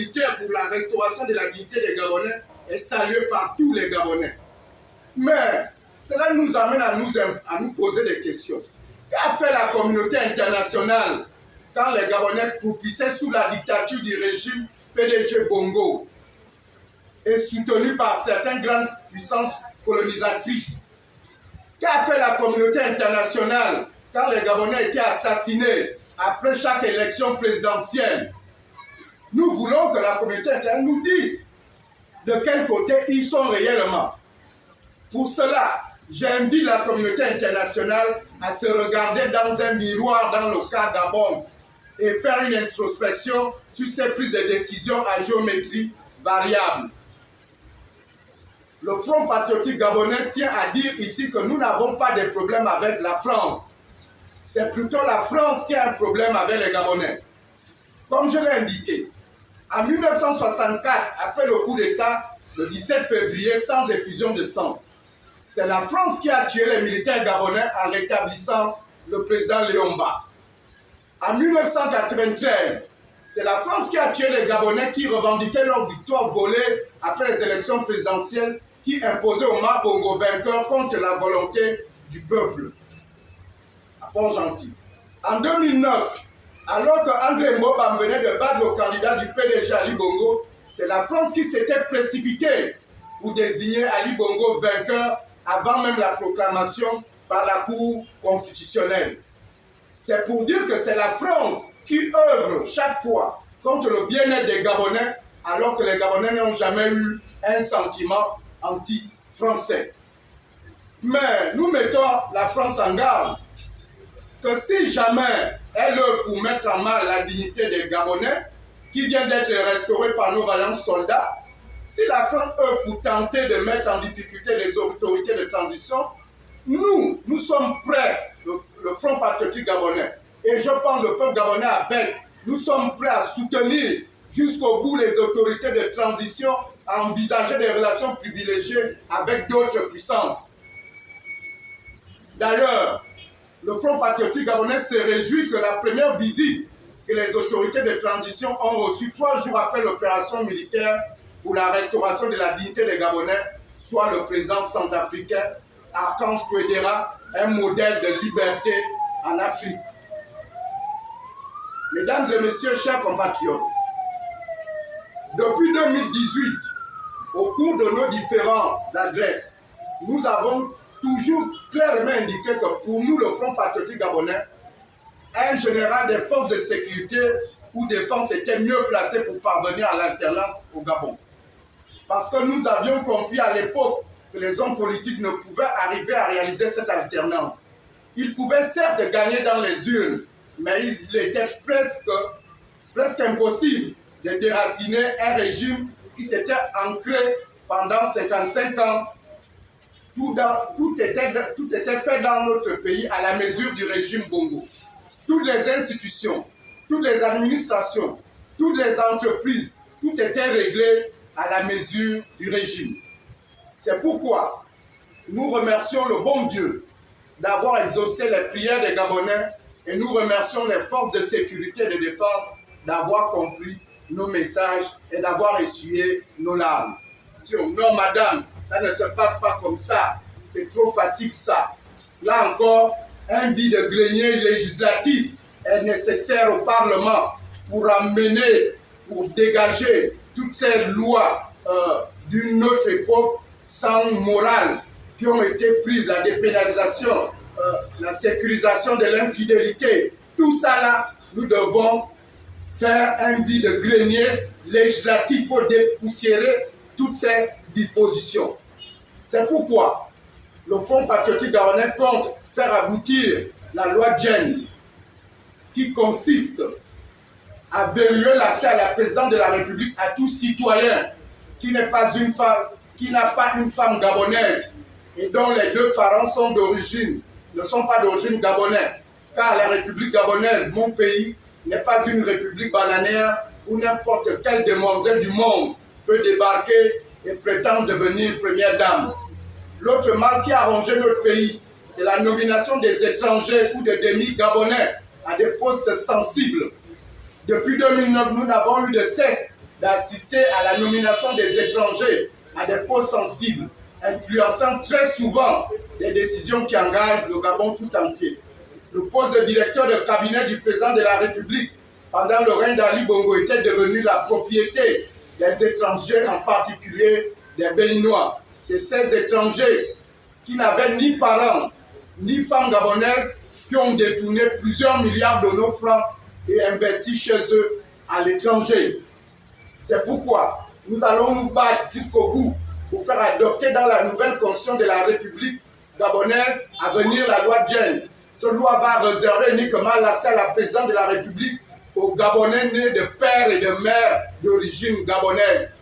militaire pour la restauration de la dignité des Gabonais est salué par tous les Gabonais. Mais cela nous amène à nous poser des questions. Qu'a fait la communauté internationale quand les Gabonais croupissaient sous la dictature du régime PDG Bongo et soutenu par certaines grandes puissances colonisatrices? Qu'a fait la communauté internationale quand les Gabonais étaient assassinés après chaque élection présidentielle? Nous voulons que la communauté internationale nous dise de quel côté ils sont réellement. Pour cela, j'invite la communauté internationale à se regarder dans un miroir dans le cas Gabon et faire une introspection sur ces prises de décision à géométrie variable. Le Front patriotique gabonais tient à dire ici que nous n'avons pas de problème avec la France. C'est plutôt la France qui a un problème avec les Gabonais. Comme je l'ai indiqué, en 1964, après le coup d'État, le 17 février, sans effusion de sang, c'est la France qui a tué les militaires gabonais en rétablissant le président Léomba. En 1993, c'est la France qui a tué les Gabonais qui revendiquaient leur victoire volée après les élections présidentielles qui imposaient Omar Bongo vainqueur contre la volonté du peuple. À Port-Gentil. En 2009, alors que André Mbobam venait de battre le candidat du PDG Ali Bongo, c'est la France qui s'était précipitée pour désigner Ali Bongo vainqueur avant même la proclamation par la Cour constitutionnelle. C'est pour dire que c'est la France qui œuvre chaque fois contre le bien-être des Gabonais, alors que les Gabonais n'ont jamais eu un sentiment anti-français. Mais nous mettons la France en garde que si jamais elle œuvre pour mettre en mal la dignité des Gabonais, qui vient d'être restaurée par nos vaillants soldats, si la France œuvre pour tenter de mettre en difficulté les autorités de transition, nous sommes prêts, le Front patriotique gabonais, et je pense le peuple gabonais avec, nous sommes prêts à soutenir jusqu'au bout les autorités de transition, à envisager des relations privilégiées avec d'autres puissances. D'ailleurs, le Front patriotique gabonais se réjouit que la première visite que les autorités de transition ont reçue 3 jours après l'opération militaire pour la restauration de la dignité des Gabonais soit le président centrafricain Archange Touadéra, un modèle de liberté en Afrique. Mesdames et messieurs, chers compatriotes, depuis 2018, au cours de nos différentes adresses, nous avons toujours clairement indiqué que pour nous, le Front patriotique gabonais, un général des forces de sécurité ou défense était mieux placé pour parvenir à l'alternance au Gabon. Parce que nous avions compris à l'époque que les hommes politiques ne pouvaient arriver à réaliser cette alternance. Ils pouvaient certes gagner dans les urnes, mais il était presque impossible de déraciner un régime qui s'était ancré pendant 55 ans. Tout était fait dans notre pays à la mesure du régime Bongo. Toutes les institutions, toutes les administrations, toutes les entreprises, tout était réglé à la mesure du régime. C'est pourquoi nous remercions le bon Dieu d'avoir exaucé les prières des Gabonais et nous remercions les forces de sécurité et de défense d'avoir compris nos messages et d'avoir essuyé nos larmes. Non, madame, ça ne se passe pas comme ça. C'est trop facile ça. Là encore, un vide de grenier législatif est nécessaire au Parlement pour amener, pour dégager toutes ces lois d'une autre époque sans morale qui ont été prises, la dépénalisation, la sécurisation de l'infidélité. Tout ça là, nous devons faire un vide de grenier législatif pour dépoussiérer toutes ces dispositions. C'est pourquoi le Front patriotique gabonais compte faire aboutir la loi Djen qui consiste à verrouiller l'accès à la présidence de la République à tout citoyen qui n'est pas une femme, qui n'a pas une femme gabonaise et dont les 2 parents ne sont pas d'origine gabonaise. Car la République gabonaise, mon pays, n'est pas une république bananière où n'importe quelle demoiselle du monde peut débarquer et prétendre devenir première dame. L'autre mal qui a rongé notre pays, c'est la nomination des étrangers ou des demi-gabonais à des postes sensibles. Depuis 2009, nous n'avons eu de cesse d'assister à la nomination des étrangers à des postes sensibles, influençant très souvent des décisions qui engagent le Gabon tout entier. Le poste de directeur de cabinet du président de la République pendant le règne d'Ali Bongo était devenu la propriété des étrangers, en particulier des Béninois. C'est ces étrangers qui n'avaient ni parents, ni femmes gabonaises, qui ont détourné plusieurs milliards de nos francs et investi chez eux à l'étranger. C'est pourquoi nous allons nous battre jusqu'au bout pour faire adopter dans la nouvelle constitution de la République gabonaise à venir la loi Dieng. Cette loi va réserver uniquement l'accès à la présidence de la République aux Gabonais nés de père et de mère d'origine gabonaise.